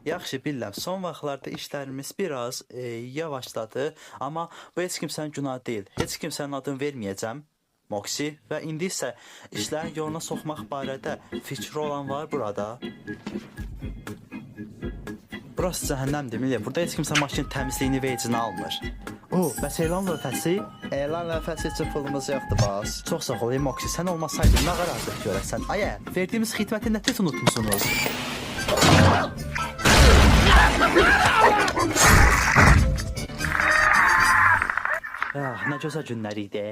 Yaxşı bilirəm, son vaxtlarda işlərimiz biraz yavaşladı, amma bu heç kimsənin günahı deyil. Heç kimsənin adını verməyəcəm. Moxi və indi isə işlərin yoluna soxmaq barədə fikri olan var burada. Burası cəhənnəmdir, milli. Burada heç kimsə maşın təmizliyini vecinə almır. Bəs elan lövhəsi? Elan lövhəsi üçün pulumuz yoxdur, bas. Çox sağ ol, Moxi. Sən olmasaydın nə qarardıq görəsən? Ayə, verdiyimiz xidməti nə tez unutmuşsunuz? Nə gözəl günlər idi.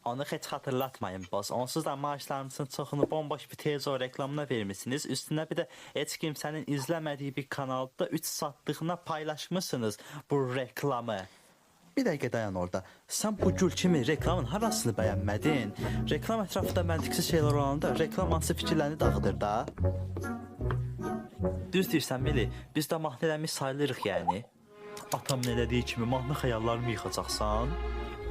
Onu heç xatırlatmayın, boss. Onsuz da maaşlarınızın çoxunu bomboş bir televizor reklamına vermişsiniz. Üstünə bir də heç kimsənin izləmədiyi bir kanalda 3 saatlığına paylaşmışsınız bu reklamı. Bir dəqiqə dayan orada. Sən bu gül kimi reklamın harasını bəyənmədin? Reklam ətrafında məntiqsiz şeylər olanda reklam hansı fikirlərini dağıdır da? Düz deyirsən, Meli. Biz də mahnı eləmiş sayılırıq, yəni. Atamın elədiyi kimi mahnı xəyallarımı yıxacaqsan?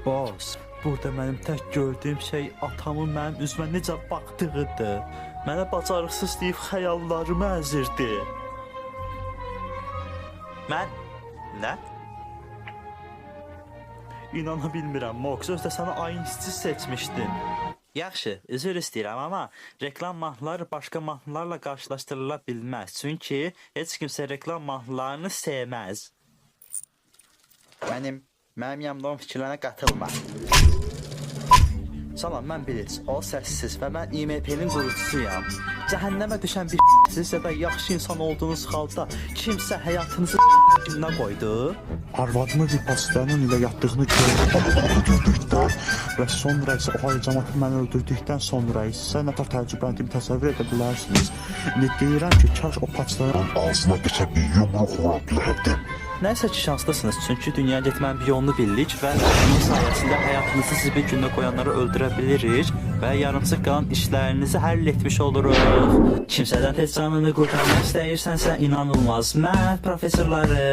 Boss, burada mənim tək gördüyüm şey atamın mənim üzümə necə baxdığıdır. Mənə bacarıqsız deyib xəyallarımı əzirdi. Mən... Nə? İnana bilmirəm, Mox, özdə sənə ayınsız seçmişdim. Yaxşı, üzr istəyirəm, amma reklam mahnıları başqa mahnılarla qarşılaşdırıla bilməz. Çünki heç kimsə reklam mahnılarını sevməz. Mənim yanımda fikirlərine qatılma. Salam, mən Bilic, o səssiz və mən IMP-nin qurucusuyam. Cəhənnəmə düşən bir sizsə də yaxşı insan olduğunuz halda kimsə həyatınızı gününə qoydu. Arvadımı bir pastanın ilə yatdığını gördükdə və sonra isə o cəmatı məni öldürdükdən sonra isə nə qədər təəccübləndim təsəvvür edə bilərsiniz. İndi deyirəm ki, kaş o pastanın ağzına keçə bir yumruq vura bilərdim. Nəysə ki, şanslısınız, çünki dünyaya getmənin bir yolunu bildik və bunun sayəsində həyatınızı siz bir günə qoyanları öldürə bilirik və yarımsıq qalan işlərinizi həll etmiş oluruq. Kimsədən tez canını qurtarmaq istəyirsənsə, inanılmaz məhv professorları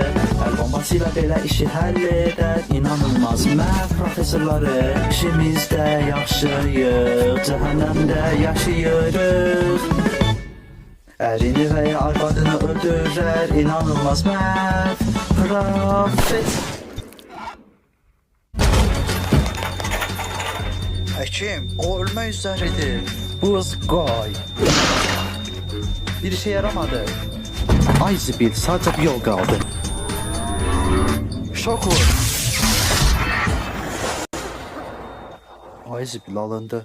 əl bombası ilə belə işi həll edər, inanılmaz məhv professorları. İşimizdə yaxşıyıq, cəhənnəmdə yaşayırıq. Ərini və ya arvadını öldürər, inanılmaz məhv profet. Həkim, o ölmək üzəridir. Buz qoy. Bir işe yaramadı. Ay zibil, sadəcə bir yol qaldı. Şokur. Ay zibil alındı.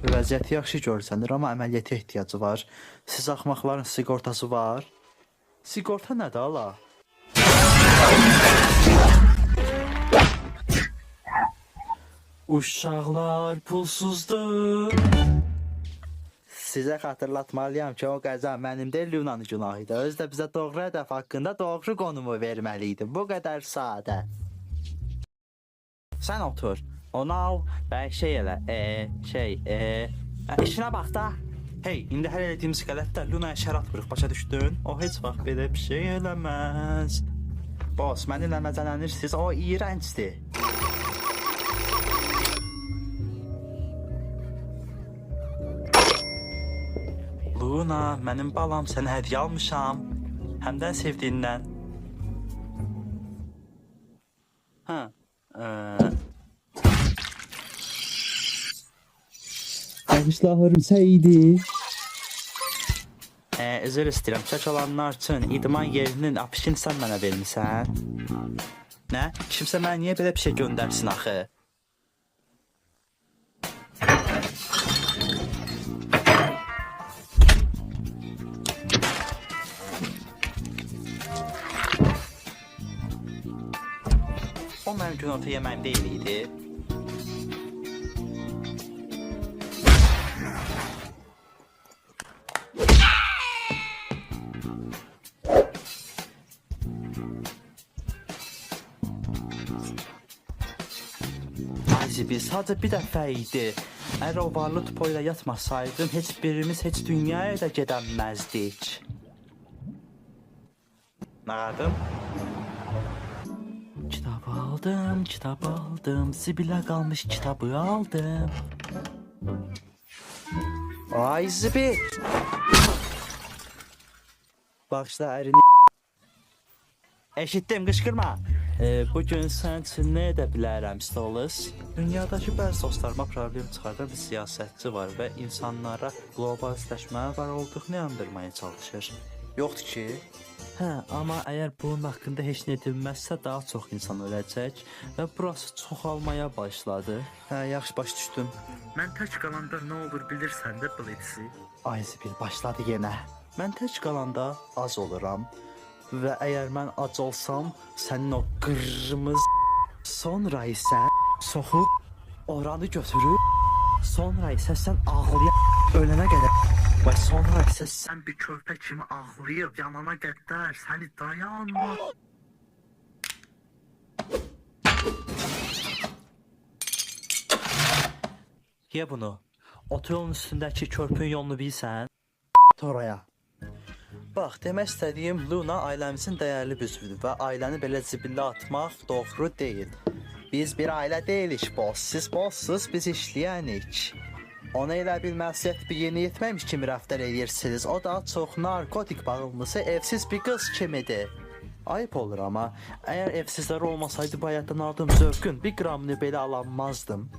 Vəziyyəti yaxşı görsənir, amma əməliyyata ehtiyacı var. Siz axmaqların sigortası var. Sigorta nədir ala? Uşaqlar pulsuzdur. Sizə xatırlatmalıyam ki, o qəza mənim deyil, Luna'nın günahıydı. Özü də bizə doğru hədəf haqqında doğru qonumu verməliydi. Bu qədər sadə. Sən otur. Onu al və şey elə, işinə bax da. Hey, indi hər elədiyimiz qələtdə Luna'ya şər atmırıq, başa düşdün? O heç vaxt belə bir şey eləməz. Boss, mənimlə məzələnirsiniz, o iyrəncdir. Luna, mənim balam, sənə hədiyyə almışam. Həm də sevdiyindən. Alışlarım səydi. Üzr istəyirəm, çək olanlar üçün idman yerinin afişini sən mənə vermisən. Nə? Kimsə mənə niyə belə bir şey göndərsin axı? O mənim günorta yeməyim deyil idi. Biz sadəcə bir dəfə idi. Əgər o varlı tupo ilə yatmasaydım, heç birimiz heç dünyaya da gedəməzdik. Nə qadım? Kitab aldım, zibilə qalmış kitabı aldım. Ay zibi. Bağışla ərini. Eşitdim, qışqırma. Bugün sən üçün nə edə bilərəm, Stolas? Dünyadakı bəzi dostlarıma problem çıxardan bir siyasətçi var və insanlara qloballəşməyə var olduğunu yandırmaya çalışır. Yoxdur ki? Hə, amma əgər bunun haqqında heç nə edilməzsə daha çox insan öləcək və burası çoxalmaya başladı. Hə, yaxşı baş düşdüm. Mən tək qalanda nə olur bilirsən də Blitzi? Ay zibil, başladı yenə. Mən tək qalanda az oluram. Və əgər mən ac olsam, sənin o qırmızı sonra isə soxub oranı götürüb, sonra isə sən ağlaya ölənə qədər və sonra isə sən bir körpə kimi ağlayıb yanana qədər səni dayanma. Ye bunu. Otoyolun üstündəki körpün yolunu bilsən? Oraya. Bax, demək istədiyim Luna ailəmizin dəyərli bir üzvüdür və ailəni belə zibillə atmaq doğru deyil. Biz bir ailə deyilik, boss. Siz bossuz, biz işləyənik. Ona elə bilməziyyət bir yeni yetməmiş kimi rəftar edirsiniz. O da çox narkotik bağımlısı, evsiz bir qız kimidir. Ayıp olur amma, əgər evsizlər olmasaydı bu həyatdan aldığım zövqün bir qramını belə alanmazdım.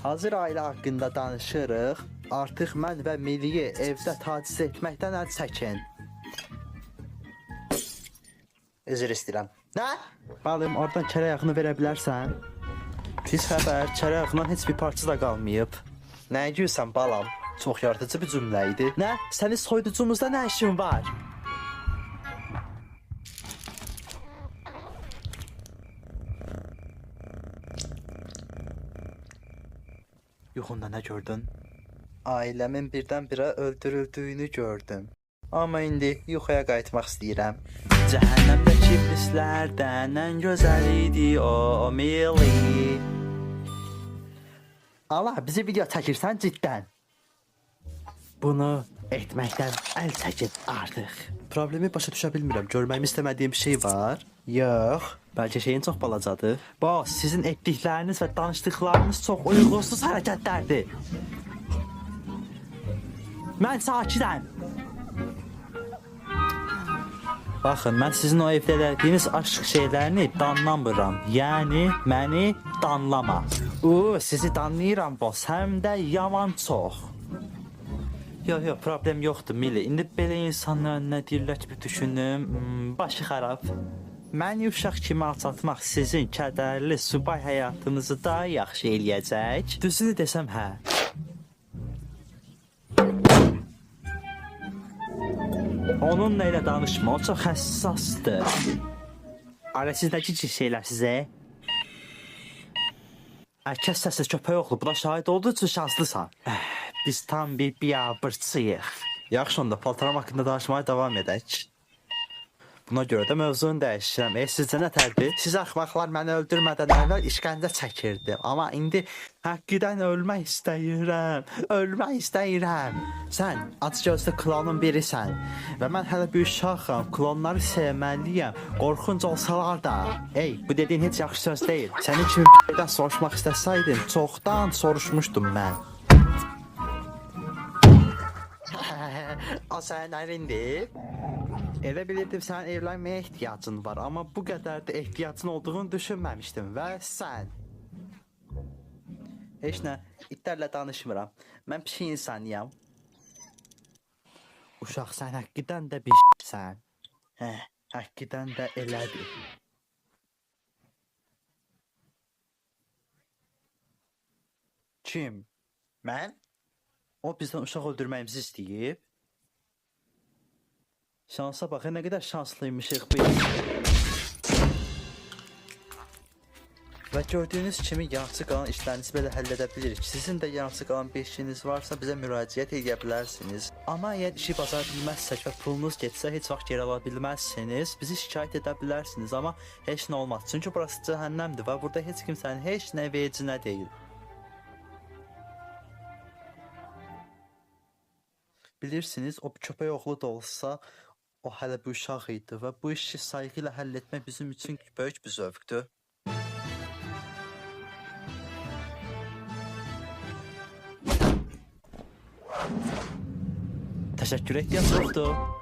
Hazır ailə haqqında danışırıq. Artıq mən və Miliyi evdə taciz etməkdən əl çəkin. Üzr istəyirəm. Nə? Balım, oradan kərə yağını verə bilərsən? Pis xəbər, kərə yağından heç bir parça da qalmayıb. Nə gülsən balam? Çox yaradıcı bir cümlə idi. Nə? Sənin soyuducumuzda nə işin var? Yuxunda nə gördün? Ailəmin birdən-birə öldürüldüyünü gördüm. Amma indi yuxuya qayıtmaq istəyirəm. Cəhənnəmdəki iblislərdən ən gözəl idi o Milli. Allah, bizi video çəkirsən ciddən. Bunu etməkdən əl çəkin artıq. Problemi başa düşə bilmirəm. Görməyimi istəmədiyim bir şey var? Yox. Bəlkə şeyin çox balacadır. Boss, sizin etdikləriniz və danışdıqlarınız çox uyğunsuz hərəkətlərdir. Mən sakitəm. Baxın, mən sizin o evdə elədiyiniz aşk şeylərini danlamıram. Yəni, məni danlama. Sizi danlayıram, boss, həm də yaman çox. Yox, problem yoxdur, Milli. İndi belə insanların nə deyirlər ki, bir düşünüm. Başı xarab. Məni uşaq kimi alçatmaq sizin kədərli subay həyatınızı daha yaxşı eləyəcək. Düzünü desəm, hə. Onunla elə danışma, o çox həssasdır. Alə, siz nə gicik şeylər sizə? Kəs səssiz köpək oğlu, buna şahid olduğu üçün şanslısan. Biz tam bir biabırçıyıq. Yaxşı, onda paltaram haqqında danışmaya davam edək. Buna görə də mövzunu dəyişirəm. Sizcə nə tərdir? Siz axmaqlar məni öldürmədən əvvəl işgəncə çəkirdim. Amma indi həqiqdən ölmək istəyirəm. Ölmək istəyirəm. Sən acgözlü klonun birisən. Və mən hələ bir uşaqam. Klonları sevməliyəm. Qorxunc olsalar da. Ey, bu dediyin heç yaxşı söz deyil. Sənin kimi bir şeydən soruşmaq istəsəydim, çoxdan soruşmuşdum mən. O sənin ərindir. Elə bilirdim sənin evlənməyə ehtiyacın var, amma bu qədər də ehtiyacın olduğunu düşünməmişdim və sən. Heç nə, itlərlə danışmıram. Mən pişik insanıyam. Uşaq, sən həqiqdən də bir sən. Həqiqdən də elədir. Kim? Mən? O bizdən uşaq öldürməyimizi istəyib. Şansa bax, nə qədər şanslıymışıq biz. Və gördüyünüz kimi yarısı qalan işlərinizi belə həll edə bilirik. Sizin də yarısı qalan bir işiniz varsa bizə müraciət edə bilərsiniz. Amma əgər işi bacara bilməzsək və pulunuz getsə heç vaxt geri ala bilməzsiniz, bizi şikayət edə bilərsiniz. Amma heç nə olmaz. Çünki burası cəhənnəmdir və burada heç kimsənin heç nə vecinə deyil. Bilirsiniz, o köpək oğlu da olsa, o hələ bir uşaq idi və bu işi sayğı ilə həll etmək bizim üçün böyük bir zövqdür. Təşəkkür ehtiyac yoxdur.